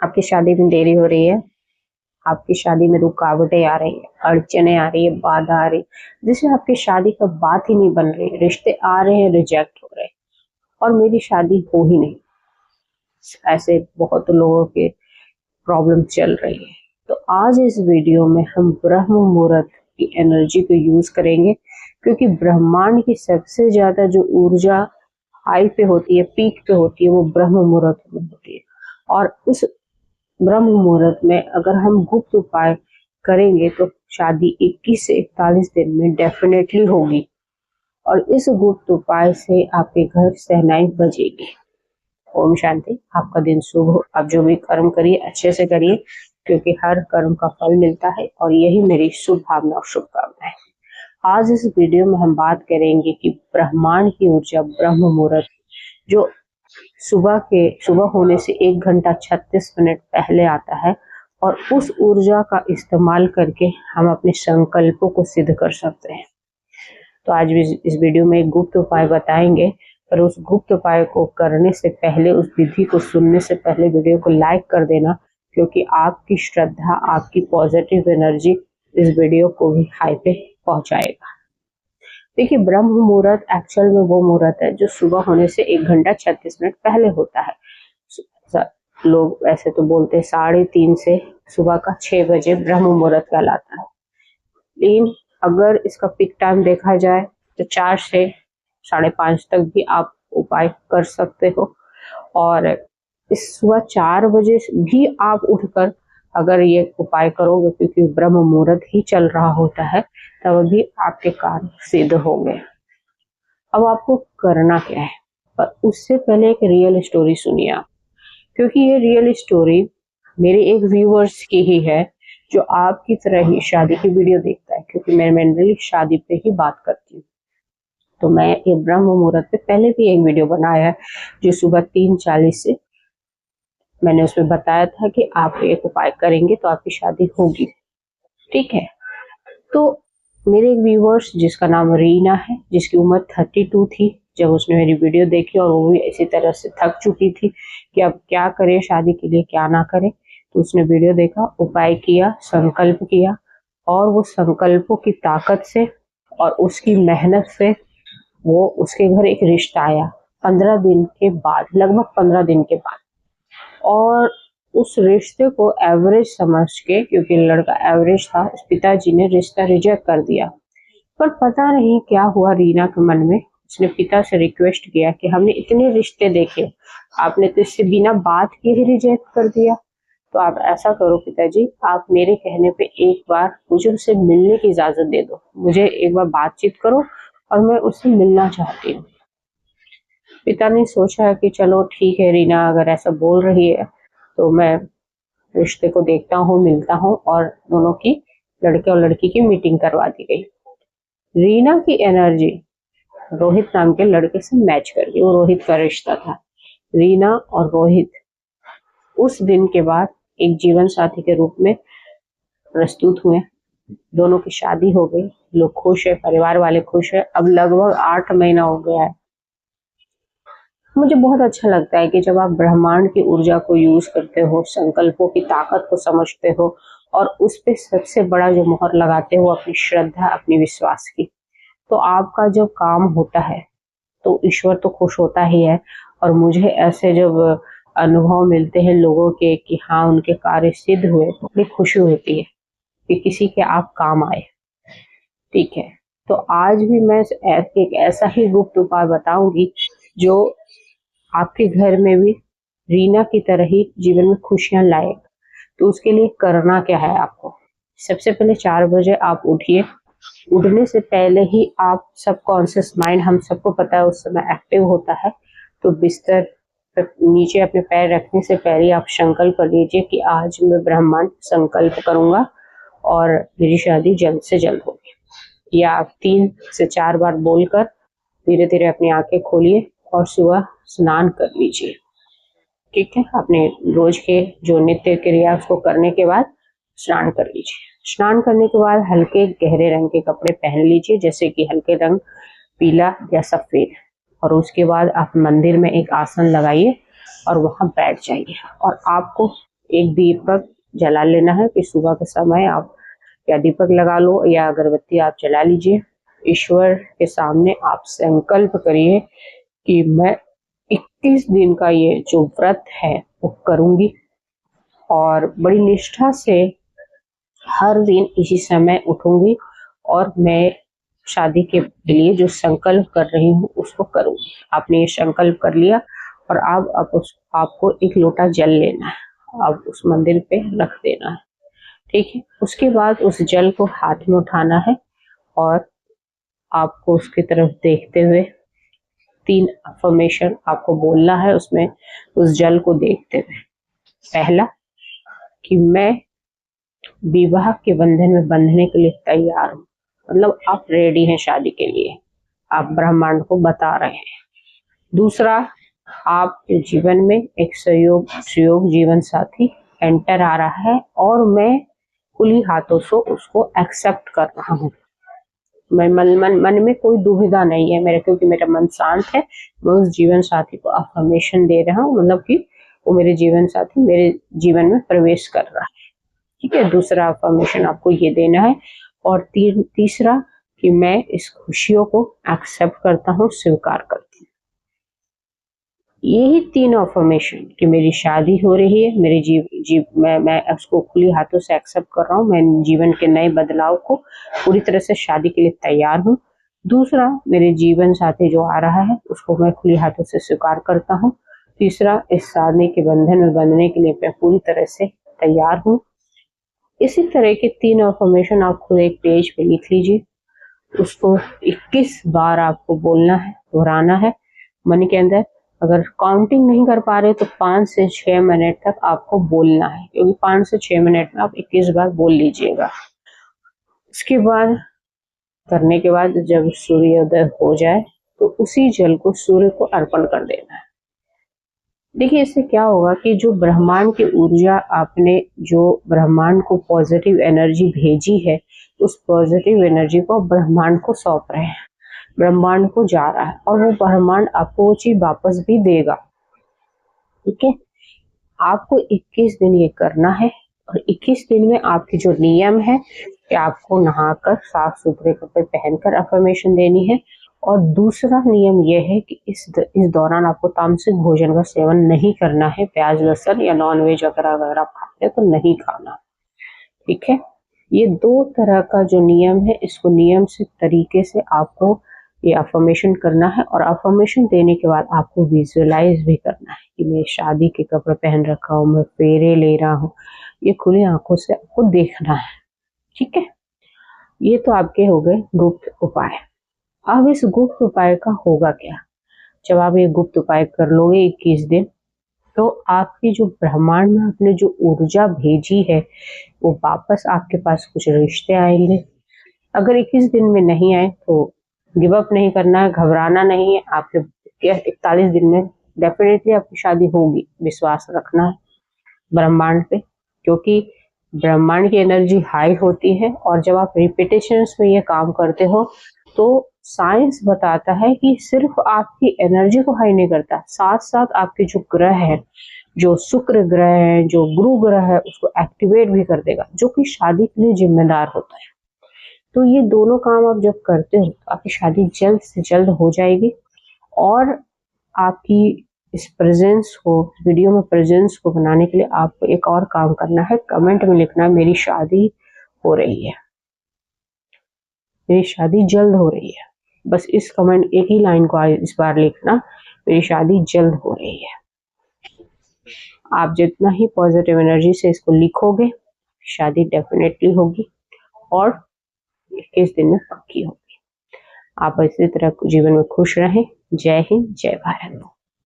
आपकी शादी में देरी हो रही है, आपकी शादी में रुकावटें आ रही है, अड़चने आ रही है, बाधा आ रही है, जिससे आपकी शादी का बात ही नहीं बन रही, रिश्ते आ रहे हैं, रिजेक्ट हो रहे हैं और मेरी शादी हो ही नहीं। ऐसे बहुत लोगों के प्रॉब्लम चल रही है। तो आज इस वीडियो में हम ब्रह्म मुहूर्त की एनर्जी को यूज करेंगे, क्योंकि ब्रह्मांड की सबसे ज्यादा जो ऊर्जा हाई पे होती है, पीक पे होती है, वो ब्रह्म मुहूर्त में होती है। और उस ब्रह्म मुहूर्त में अगर हम गुप्त उपाय करेंगे तो शादी 21 से 41 दिन में डेफिनेटली होगी और इस गुप्त उपाय से आपके घर शहनाई बजेगी। ओम शांति। आपका दिन शुभ हो। आप जो भी कर्म करिए अच्छे से करिए, क्योंकि हर कर्म का फल मिलता है और यही मेरी शुभ भावना और शुभकामना है। आज इस वीडियो में हम बात करेंगे कि ब्रह्मांड की ऊर्जा ब्रह्म मुहूर्त जो सुबह होने से 1 घंटा 36 मिनट पहले आता है, और उस ऊर्जा का इस्तेमाल करके हम अपने संकल्पों को सिद्ध कर सकते हैं। तो आज भी इस वीडियो में एक गुप्त उपाय बताएंगे, पर उस गुप्त उपाय को करने से पहले, उस विधि को सुनने से पहले वीडियो को लाइक कर देना, क्योंकि आपकी श्रद्धा, आपकी पॉजिटिव एनर्जी इस वीडियो को भी हाई पे पहुंचाएगा। देखिए, ब्रह्म मुहूर्त एक्चुअल में वो मुहूर्त है जो सुबह होने से 1 घंटा 36 मिनट पहले होता है। लोग ऐसे तो बोलते हैं 3:30 से सुबह का 6 बजे ब्रह्म मुहूर्त कहलाता है, लेकिन अगर इसका पीक टाइम देखा जाए तो 4 से 5:30 तक भी आप उपाय कर सकते हो। और इस सुबह 4 बजे भी आप उठकर अगर ये उपाय करोगे, क्योंकि ब्रह्म मुहूर्त ही चल रहा होता है, तब भी आपके कार्य सिद्ध होंगे। अब आपको करना क्या है, पर उससे पहले एक रियल स्टोरी सुनिए आप, क्योंकि ये रियल स्टोरी मेरे एक व्यूअर्स की ही है जो आपकी तरह ही शादी की वीडियो देखता है, क्योंकि मैं मेनली शादी पे ही बात करती हूँ। तो मैं ये ब्रह्म मुहूर्त पे पहले भी एक वीडियो बनाया है जो सुबह 3:40 से मैंने उसमें बताया था कि आप एक उपाय करेंगे तो आपकी शादी होगी। ठीक है, तो मेरे एक व्यूअर्स जिसका नाम रीना है, जिसकी उम्र 32 थी जब उसने मेरी वीडियो देखी, और वो भी इसी तरह से थक चुकी थी कि अब क्या करे शादी के लिए, क्या ना करे। तो उसने वीडियो देखा, उपाय किया, संकल्प किया, और वो संकल्पों की ताकत से और उसकी मेहनत से वो उसके घर एक रिश्ता आया 15 दिन के बाद, लगभग 15 दिन के बाद। और उस रिश्ते को एवरेज समझ के, क्योंकि लड़का एवरेज था, उस पिताजी ने रिश्ता रिजेक्ट कर दिया। पर पता नहीं क्या हुआ रीना के मन में, उसने पिता से रिक्वेस्ट किया कि हमने इतने रिश्ते देखे, आपने तो इससे बिना बात किए ही रिजेक्ट कर दिया। तो आप ऐसा करो पिताजी, आप मेरे कहने पे एक बार मुझे उससे मिलने की इजाजत दे दो, मुझे एक बार बातचीत करो और मैं उससे मिलना चाहती हूँ। पिता ने सोचा कि चलो ठीक है, रीना अगर ऐसा बोल रही है तो मैं रिश्ते को देखता हूँ, मिलता हूँ, और दोनों की, लड़के और लड़की की मीटिंग करवा दी गई। रीना की एनर्जी रोहित नाम के लड़के से मैच कर गई, वो रोहित का रिश्ता था। रीना और रोहित उस दिन के बाद एक जीवन साथी के रूप में प्रस्तुत हुए। दोनों की शादी हो गई, लोग खुश है, परिवार वाले खुश है। अब लगभग 8 महीना हो गया है। मुझे बहुत अच्छा लगता है कि जब आप ब्रह्मांड की ऊर्जा को यूज करते हो, संकल्पों की ताकत को समझते हो, और उस पे सबसे बड़ा जो मोहर लगाते हो अपनी श्रद्धा, अपनी विश्वास की, तो आपका जब काम होता है तो ईश्वर तो खुश होता ही है। और मुझे ऐसे जब अनुभव मिलते हैं लोगों के कि हाँ उनके कार्य सिद्ध हुए, तो बड़ी खुशी होती है कि किसी के आप काम आए। ठीक है, तो आज भी मैं एक ऐसा ही गुप्त उपाय बताऊंगी जो आपके घर में भी रीना की तरह ही जीवन में खुशियां लाए। तो उसके लिए करना क्या है आपको, सबसे पहले 4 बजे आप उठिए। उठने से पहले ही आप सबकॉन्शियस माइंड, हम सबको पता है, उस समय एक्टिव होता है। तो बिस्तर पर नीचे अपने पैर रखने से पहले आप संकल्प कर लीजिए कि आज मैं ब्रह्मांड संकल्प करूंगा और मेरी शादी जल्द से जल्द होगी। या आप 3 से 4 बार बोलकर धीरे धीरे अपनी आंखें खोलिए और सुबह स्नान कर लीजिए। ठीक है, अपने रोज के जो नित्य क्रिया उसको करने के बाद स्नान कर लीजिए। स्नान करने के बाद हल्के गहरे रंग के कपड़े पहन लीजिए, जैसे कि हल्के रंग पीला या सफेद। और उसके बाद आप मंदिर में एक आसन लगाइए और वहां बैठ जाइए। और आपको एक दीपक जला लेना है कि सुबह के समय आप या दीपक लगा लो या अगरबत्ती आप जला लीजिए। ईश्वर के सामने आप संकल्प करिए कि मैं 21 दिन का ये जो व्रत है वो करूंगी और बड़ी निष्ठा से हर दिन इसी समय उठूंगी और मैं शादी के लिए जो संकल्प कर रही हूँ उसको करूंगी। आपने ये संकल्प कर लिया और अब आपको एक लोटा जल लेना है, अब उस मंदिर पे रख देना है, ठीक है। उसके बाद उस जल को हाथ में उठाना है और आपको उसकी तरफ देखते हुए 3 अफर्मेशन आपको बोलना है उसमें, उस जल को देखते हुए। पहला कि मैं विवाह के बंधन में बंधने के लिए तैयार हूँ, मतलब आप रेडी हैं शादी के लिए, आप ब्रह्मांड को बता रहे हैं। दूसरा, आपके जीवन में एक सुयोग जीवन साथी एंटर आ रहा है और मैं खुली हाथों से उसको एक्सेप्ट कर रहा हूँ। मैं मन में कोई दुविधा नहीं है मेरे, क्योंकि मेरा मन शांत है। मैं उस जीवन साथी को अफर्मेशन दे रहा हूँ, मतलब कि वो मेरे जीवन साथी मेरे जीवन में प्रवेश कर रहा है, ठीक है। दूसरा अफर्मेशन आपको ये देना है। और तीसरा कि मैं इस खुशियों को एक्सेप्ट करता हूँ, स्वीकार करती हूँ। यही 3 अफर्मेशन कि मेरी शादी हो रही है, मेरे मैं उसको खुली हाथों से एक्सेप्ट कर रहा हूँ, मैं जीवन के नए बदलाव को पूरी तरह से शादी के लिए तैयार हूँ। दूसरा, मेरे जीवन साथी जो आ रहा है उसको मैं खुली हाथों से स्वीकार करता हूँ। तीसरा, इस शादी के बंधन में बंधने के लिए मैं पूरी तरह से तैयार हूँ। इसी तरह के 3 अफर्मेशन आप खुद एक पेज पे लिख लीजिए, उसको 21 बार आपको बोलना है, दोहराना है मन के अंदर। अगर काउंटिंग नहीं कर पा रहे तो 5 से 6 मिनट तक आपको बोलना है, क्योंकि 5 से 6 मिनट में आप 21 बार बोल लीजिएगा। उसके बाद करने के बाद जब सूर्योदय हो जाए तो उसी जल को सूर्य को अर्पण कर देना है। देखिए, इससे क्या होगा कि जो ब्रह्मांड की ऊर्जा आपने जो ब्रह्मांड को पॉजिटिव एनर्जी भेजी है, उस पॉजिटिव एनर्जी को ब्रह्मांड को सौंप रहे हैं, ब्रह्मांड को जा रहा है और वो ब्रह्मांड आपको वो चीज वापस भी देगा, ठीक है। आपको 21 दिन ये करना है और 21 दिन में आपके जो नियम है कि आपको नहाकर साफ सुथरे कपड़े पहनकर अफर्मेशन देनी है। और दूसरा नियम यह है कि इस दौरान आपको तामसिक भोजन का सेवन नहीं करना है, प्याज लहसुन या नॉनवेज अगर आप खाते हैं तो नहीं खाना, ठीक है। ये 2 तरह का जो नियम है, इसको नियम से तरीके से आपको ये अफर्मेशन करना है और अफर्मेशन देने के बाद आपको विजुअलाइज भी करना है कि मैं शादी के कपड़े पहन रखा हूँ, मैं फेरे ले रहा हूँ, ये खुली आंखों से आपको देखना है, ठीक है। ये तो आपके हो गए गुप्त उपाय। अब इस गुप्त उपाय का होगा क्या? जब आप ये गुप्त उपाय कर लोगे 21 दिन, तो आपकी जो ब्रह्मांड में आपने जो ऊर्जा भेजी है वो वापस आपके पास कुछ रिश्ते आएंगे। अगर 21 दिन में नहीं आए तो गिव अप नहीं करना है, घबराना नहीं है। आपके 41 दिन में डेफिनेटली आपकी शादी होगी, विश्वास रखना है ब्रह्मांड पे, क्योंकि ब्रह्मांड की एनर्जी हाई होती है और जब आप रिपीटेशंस में ये काम करते हो तो साइंस बताता है कि सिर्फ आपकी एनर्जी को हाई नहीं करता, साथ साथ आपके जो ग्रह है, जो शुक्र ग्रह है, जो गुरु ग्रह है, उसको एक्टिवेट भी कर देगा, जो कि शादी के लिए जिम्मेदार होता है। तो ये दोनों काम आप जब करते हो तो आपकी शादी जल्द से जल्द हो जाएगी। और आपकी इस प्रेजेंस को, वीडियो में प्रेजेंस को बनाने के लिए आपको एक और काम करना है, कमेंट में लिखना है मेरी शादी हो रही है, मेरी शादी जल्द हो रही है। बस इस कमेंट एक ही लाइन को इस बार लिखना, मेरी शादी जल्द हो रही है। आप जितना ही पॉजिटिव एनर्जी से इसको लिखोगे, शादी डेफिनेटली होगी और 21 दिन में पक्की होगी। आप इसी तरह जीवन में खुश रहें। जय हिंद, जय भारत।